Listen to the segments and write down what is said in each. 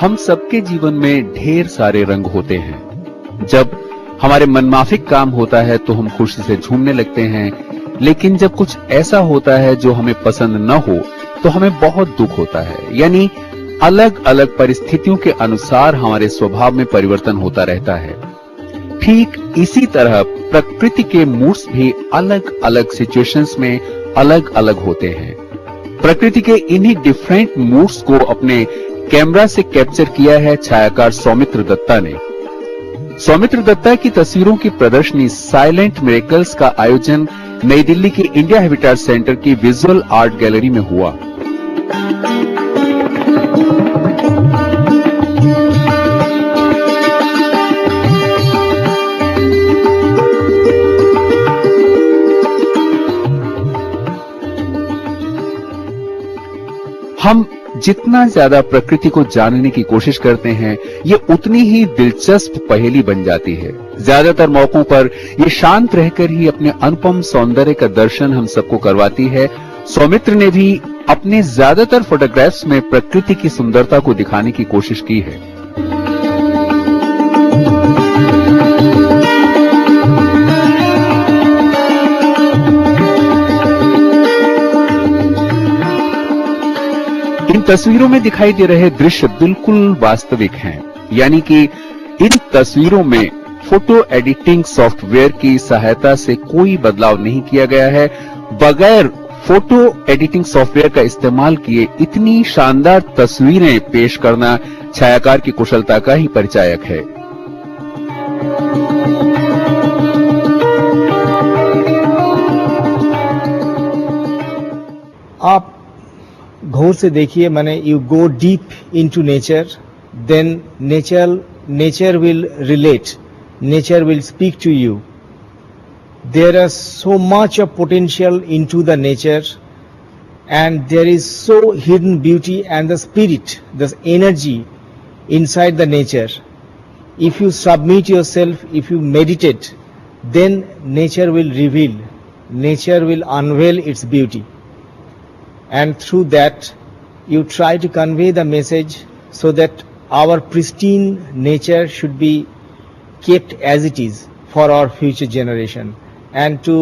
हम सबके जीवन में ढेर सारे रंग होते हैं। जब हमारे मनमाफिक काम होता है तो हम खुशी से झूमने लगते हैं, लेकिन जब कुछ ऐसा होता है जो हमें पसंद न हो तो हमें बहुत दुख होता है। यानी अलग अलग परिस्थितियों के अनुसार हमारे स्वभाव में परिवर्तन होता रहता है। ठीक इसी तरह प्रकृति के मूड्स भी अलग अलग सिचुएशंस में अलग अलग होते हैं। प्रकृति के इन्हीं डिफरेंट मूड्स को अपने कैमरा से कैप्चर किया है छायाकार सौमित्र दत्ता ने। सौमित्र दत्ता की तस्वीरों की प्रदर्शनी साइलेंट मिरेकल्स का आयोजन नई दिल्ली के इंडिया हैबिटेट सेंटर की विजुअल आर्ट गैलरी में हुआ। हम जितना ज्यादा प्रकृति को जानने की कोशिश करते हैं, ये उतनी ही दिलचस्प पहेली बन जाती है। ज्यादातर मौकों पर ये शांत रहकर ही अपने अनुपम सौंदर्य का दर्शन हम सबको करवाती है। सौमित्र ने भी अपने ज्यादातर फोटोग्राफ्स में प्रकृति की सुंदरता को दिखाने की कोशिश की है। इन तस्वीरों में दिखाई दे रहे दृश्य बिल्कुल वास्तविक हैं, यानी कि इन तस्वीरों में फोटो एडिटिंग सॉफ्टवेयर की सहायता से कोई बदलाव नहीं किया गया है। बगैर फोटो एडिटिंग सॉफ्टवेयर का इस्तेमाल किए इतनी शानदार तस्वीरें पेश करना छायाकार की कुशलता का ही परिचायक है। आप गौर से देखिए, माने you go deep into nature, then nature will relate, nature will speak to you. There is so much of potential into the nature, and there is so hidden beauty and the spirit, the energy inside the nature. If you submit yourself, if you meditate, then nature will reveal, nature will unveil its beauty. And through that, you try to convey the message so that our pristine nature should be kept as it is for our future generation, and to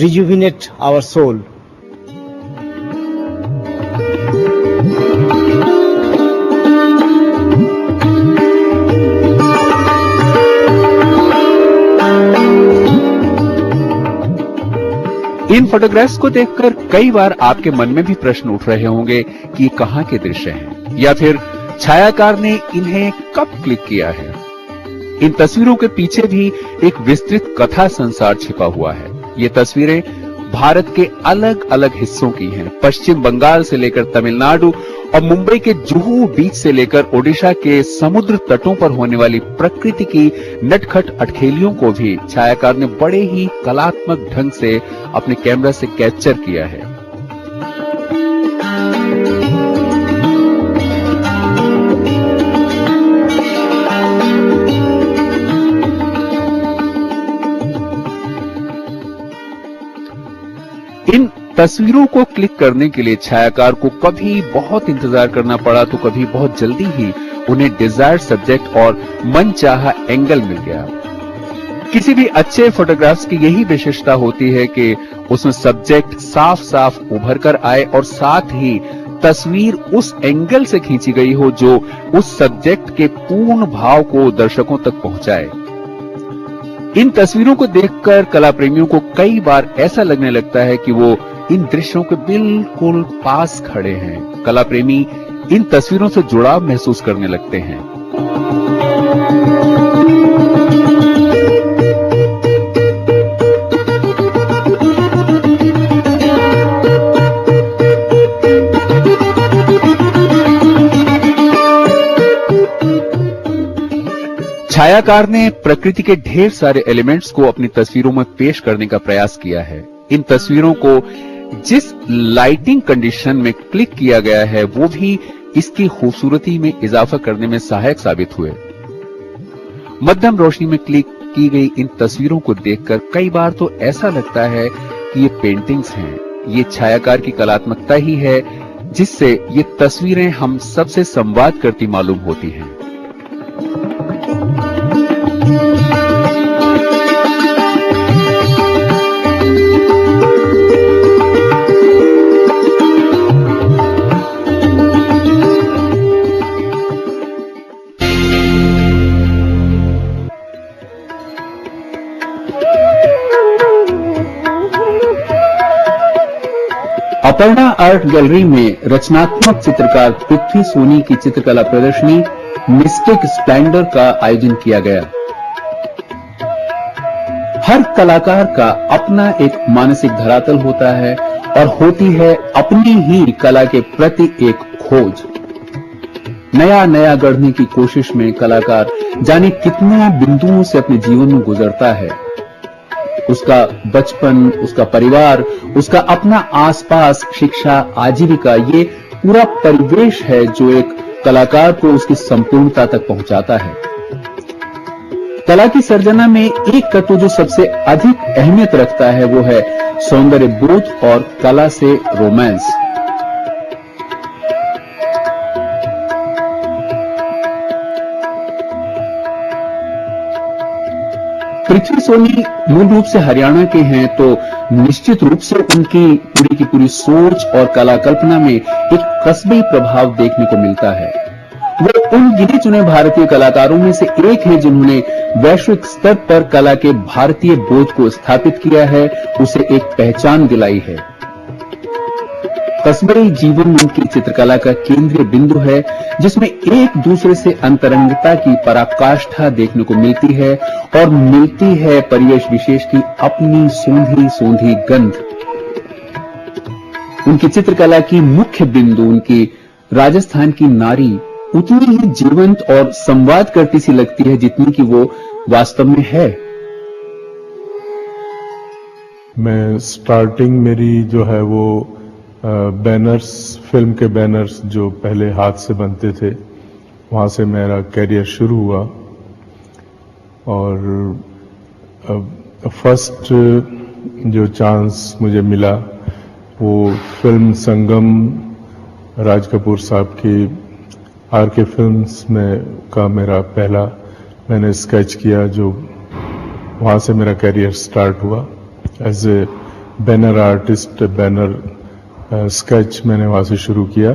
rejuvenate our soul. In photographs को देखकर कई बार आपके मन में भी प्रश्न उठ रहे होंगे कि कहां के दृश्य हैं, या फिर छायाकार ने इन्हें कब क्लिक किया है। इन तस्वीरों के पीछे भी एक विस्तृत कथा संसार छिपा हुआ है। ये तस्वीरें भारत के अलग अलग हिस्सों की हैं। पश्चिम बंगाल से लेकर तमिलनाडु और मुंबई के जुहू बीच से लेकर ओडिशा के समुद्र तटों पर होने वाली प्रकृति की नटखट अटखेलियों को भी छायाकार ने बड़े ही कलात्मक ढंग से अपने कैमरा से कैप्चर किया है। इन तस्वीरों को क्लिक करने के लिए छायाकार को कभी बहुत इंतजार करना पड़ा तो कभी बहुत जल्दी ही उन्हें डिजायर्ड सब्जेक्ट और मनचाहा एंगल मिल गया। किसी भी अच्छे फोटोग्राफ्स की यही विशेषता होती है कि उसमें सब्जेक्ट साफ साफ उभर कर आए और साथ ही तस्वीर उस एंगल से खींची गई हो जो उस सब्जेक्ट के पूर्ण भाव को दर्शकों तक पहुंचाए। इन तस्वीरों को देखकर कला प्रेमियों को कई बार ऐसा लगने लगता है कि वो इन दृश्यों के बिल्कुल पास खड़े हैं। कला प्रेमी इन तस्वीरों से जुड़ाव महसूस करने लगते हैं। छायाकार ने प्रकृति के ढेर सारे एलिमेंट्स को अपनी तस्वीरों में पेश करने का प्रयास किया है। इन तस्वीरों को जिस लाइटिंग कंडीशन में क्लिक किया गया है वो भी इसकी खूबसूरती में इजाफा करने में सहायक साबित हुए। मध्यम रोशनी में क्लिक की गई इन तस्वीरों को देखकर कई बार तो ऐसा लगता है कि ये पेंटिंग्स हैं। ये छायाकार की कलात्मकता ही है जिससे ये तस्वीरें हम सबसे संवाद करती मालूम होती हैं। अपर्णा आर्ट गैलरी में रचनात्मक चित्रकार पृथ्वी सोनी की चित्रकला प्रदर्शनी मिस्टिक स्प्लेंडर का आयोजन किया गया। हर कलाकार का अपना एक मानसिक धरातल होता है और होती है अपनी ही कला के प्रति एक खोज। नया नया गढ़ने की कोशिश में कलाकार जाने कितने बिंदुओं से अपने जीवन में गुजरता है। उसका बचपन, उसका परिवार, उसका अपना आसपास, शिक्षा, आजीविका, ये पूरा परिवेश है जो एक कलाकार को उसकी संपूर्णता तक पहुंचाता है। कला की सर्जना में एक तत्व जो सबसे अधिक अहमियत रखता है वो है सौंदर्य बोध और कला से रोमांस। पृथ्वी सोनी मूल रूप से हरियाणा के हैं, तो निश्चित रूप से उनकी पूरी की पूरी सोच और कला कल्पना में एक कस्बी प्रभाव देखने को मिलता है। वो उन गिने चुने भारतीय कलाकारों में से एक हैं जिन्होंने वैश्विक स्तर पर कला के भारतीय बोध को स्थापित किया है, उसे एक पहचान दिलाई है। कस्बई जीवन उनकी चित्रकला का केंद्रीय बिंदु है, जिसमें एक दूसरे से अंतरंगता की पराकाष्ठा देखने को मिलती है और मिलती है परिवेश विशेष की अपनी सोंधी सोंधी गंध। उनकी चित्रकला की मुख्य बिंदु उनकी राजस्थान की नारी उतनी ही जीवंत और संवाद करती सी लगती है जितनी कि वो वास्तव में है। मैं स्टार्टिंग मेरी जो है वो बैनर्स, फिल्म के बैनर्स जो पहले हाथ से बनते थे, वहां से मेरा कैरियर शुरू हुआ। और फर्स्ट जो चांस मुझे मिला वो फिल्म संगम, राज कपूर साहब की आर.के. फिल्म्स में का मेरा पहला मैंने स्केच किया, जो वहां से मेरा कैरियर स्टार्ट हुआ as a banner artist. Banner sketch मैंने वहां से शुरू किया।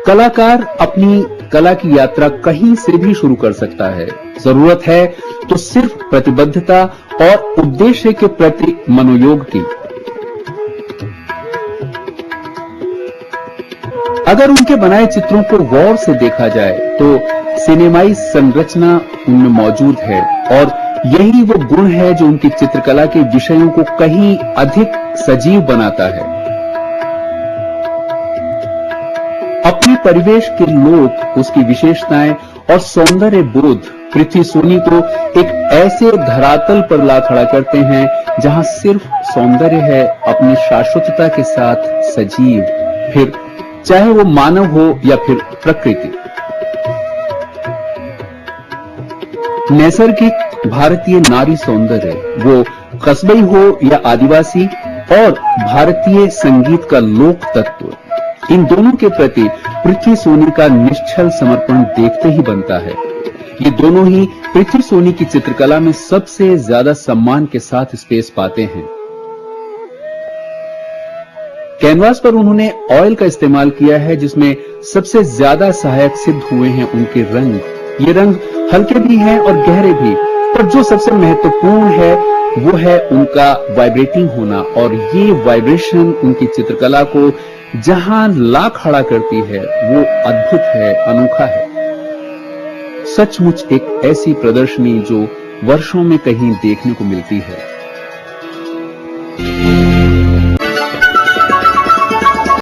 कलाकार अपनी कला की यात्रा कहीं से भी शुरू कर सकता है। जरूरत है तो सिर्फ प्रतिबद्धता और उद्देश्य के प्रति मनोयोग की। अगर उनके बनाए चित्रों को गौर से देखा जाए तो सिनेमाई संरचना उनमें मौजूद है और यही वो गुण है जो उनकी चित्रकला के विषयों को कहीं अधिक सजीव बनाता है। अपने परिवेश के लोग, उसकी विशेषताएं और सौंदर्य बोध पृथ्वी सोनी को एक ऐसे धरातल पर ला खड़ा करते हैं जहां सिर्फ सौंदर्य है अपनी शाश्वतता के साथ सजीव, फिर चाहे वो मानव हो या फिर प्रकृति। नैसर्गिक भारतीय नारी सौंदर्य, वो कस्बई हो या आदिवासी, और भारतीय संगीत का लोक तत्व, इन दोनों के प्रति पृथ्वी सोनी का निश्चल समर्पण देखते ही बनता है। ये दोनों ही पृथ्वी सोनी की चित्रकला में सबसे ज्यादा सम्मान के साथ स्पेस पाते हैं। कैनवास पर उन्होंने ऑयल का इस्तेमाल किया है, जिसमें सबसे ज्यादा सहायक सिद्ध हुए हैं उनके रंग। ये रंग हल्के भी हैं और गहरे भी, पर जो सबसे महत्वपूर्ण है वो है उनका वाइब्रेटिंग होना, और ये वाइब्रेशन उनकी चित्रकला को जहां ला खड़ा करती है वो अद्भुत है, अनोखा है। सचमुच एक ऐसी प्रदर्शनी जो वर्षों में कहीं देखने को मिलती है।